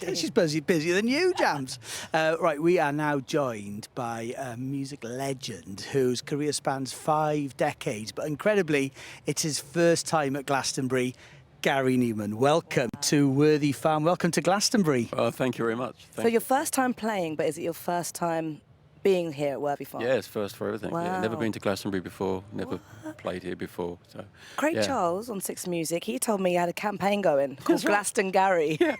She's busier than you, Jams. Right, we are now joined by a music legend whose career spans 5 decades, but incredibly, it's his first time at Glastonbury. Gary Numan, welcome to Worthy Farm. Welcome to Glastonbury. Oh, thank you very much. So your first time playing, but is it your first time being here at Worthy Farm? Yeah, it's first for everything. Wow. Yeah, never been to Glastonbury before, never played here before. So Craig Charles on Six Music, he told me he had a campaign going called Glastonbury. Yeah.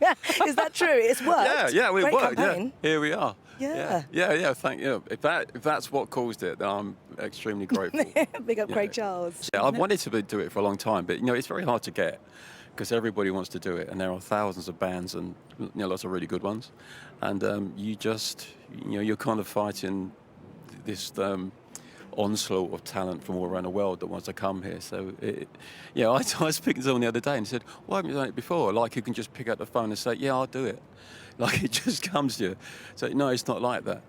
Is that true? It's worked. Yeah, we Great worked. Campaign. Yeah, here we are. Yeah. Thank you. If that's what caused it, then I'm extremely grateful. Big up Craig Charles. Yeah, I've wanted to do it for a long time, but it's very hard to get because everybody wants to do it, and there are thousands of bands and lots of really good ones, and you're kind of fighting this onslaught of talent from all around the world that wants to come here. So, I was speaking to someone the other day and said, "Why haven't you done it before?" Like you can just pick up the phone and say, "Yeah, I'll do it." Like it just comes to you. So no, it's not like that.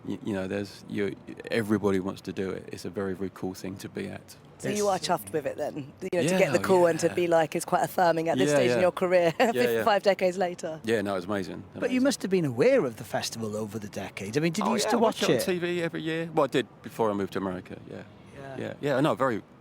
Everybody wants to do it. It's a very, very cool thing to be at. So you are chuffed with it then, to get the call and to be like, it's quite affirming at this stage in your career, 5 decades later. Yeah, no, it's amazing. But you must have been aware of the festival over the decades. I mean, did you used to watch it? On TV every year. Well, I did before I moved to America. Yeah. No,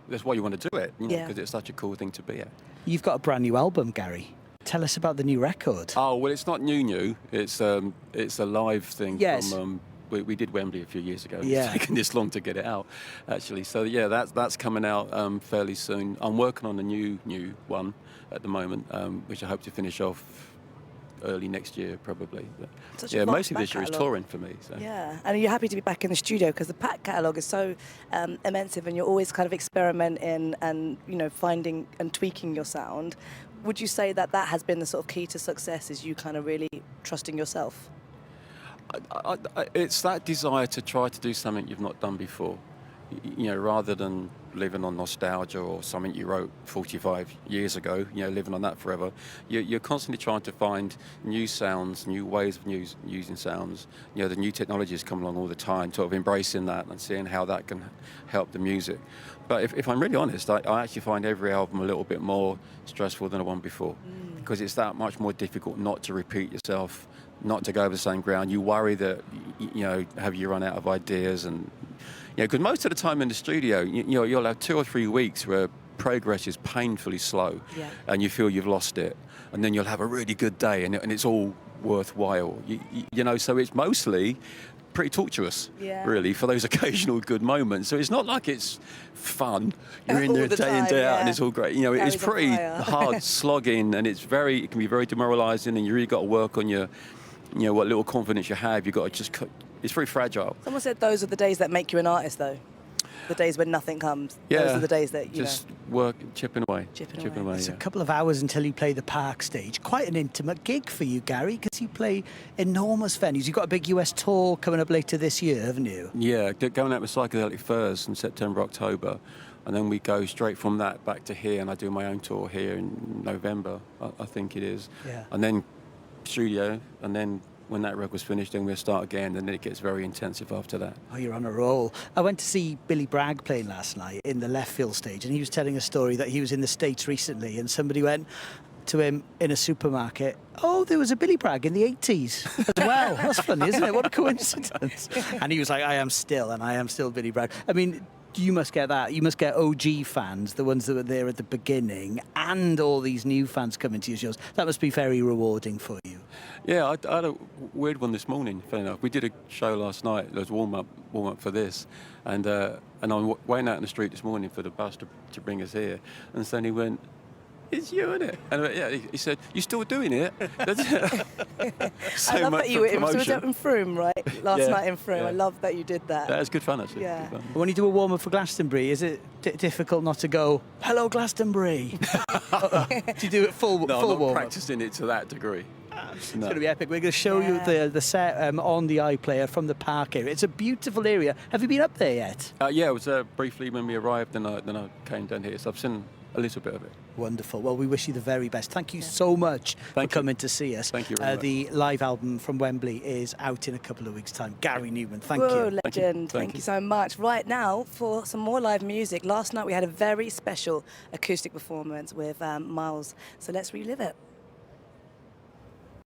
that's why you want to do it, because it's such a cool thing to be at. You've got a brand new album, Gary. Tell us about the new record. Oh well, it's not new. It's a live thing. Yes. From, we did Wembley a few years ago. Yeah. It's taken this long to get it out, actually. So yeah, that's coming out fairly soon. I'm working on a new one at the moment, which I hope to finish off early next year, probably. But most of this year is touring for me. So. Yeah, and are you happy to be back in the studio? Because the back catalogue is so immense, and you're always kind of experimenting and finding and tweaking your sound. Would you say that has been the sort of key to success? Is you kind of really trusting yourself? It's that desire to try to do something you've not done before, rather than living on nostalgia or something you wrote 45 years ago, living on that forever. You're constantly trying to find new sounds, new ways of using sounds. The new technologies come along all the time, sort of embracing that and seeing how that can help the music. But if I'm really honest, I actually find every album a little bit more stressful than the one before, because it's that much more difficult not to repeat yourself, not to go over the same ground. You worry that, have you run out of ideas? And, because most of the time in the studio, you'll have 2 or 3 weeks where progress is painfully slow, and you feel you've lost it. And then you'll have a really good day, and it's all worthwhile. So it's mostly pretty torturous, really, for those occasional good moments. So it's not like it's fun. You're in there day in, day out, and it's all great. It's pretty hard slogging, and it can be very demoralising, and you really got to work on your, what little confidence you have. You got to it's very fragile. Someone said those are the days that make you an artist, though. The days when nothing comes. Yeah. Those are the days that just work, chipping away. It's a couple of hours until you play the Park stage. Quite an intimate gig for you, Gary, because you play enormous venues. You've got a big US tour coming up later this year, haven't you? Yeah, going out with Psychedelic Furs in September, October, and then we go straight from that back to here, and I do my own tour here in November, I think it is. Yeah. And then studio, and then when that record's finished, then we'll start again, and then it gets very intensive after that. Oh, you're on a roll. I went to see Billy Bragg playing last night in the left field stage, and he was telling a story that he was in the States recently, and somebody went to him in a supermarket, "Oh, there was a Billy Bragg in the 80s as well." That's funny, isn't it? What a coincidence. And he was like, I am still Billy Bragg. I mean, you must get that. You must get OG fans, the ones that were there at the beginning, and all these new fans coming to your shows. That must be very rewarding for you. Yeah, I had a weird one this morning, fair enough. We did a show last night. There was warm up for this. And I'm waiting out in the street this morning for the bus to bring us here. And so he went, "It's you, isn't it?" And he said, "You still doing it?" I love that you were in Frome, right? Last night in Frome. I love that you did that. That was good fun, actually. Yeah. Fun. When you do a warm-up for Glastonbury, is it difficult not to go, "Hello, Glastonbury"? Do you do it full No, full I'm not warm-up? practicing it to that degree. It's going to be epic. We're going to show you the set on the iPlayer from the Park area. It's a beautiful area. Have you been up there yet? Yeah, I was briefly when we arrived, then I came down here. So I've seen a little bit of it. Wonderful. Well, we wish you the very best. Thank you so much for coming to see us. Thank you very much. The live album from Wembley is out in a couple of weeks' time. Gary Numan, thank Whoa, you. legend. Thank you so much. Right now, for some more live music. Last night we had a very special acoustic performance with Miles. So let's relive it.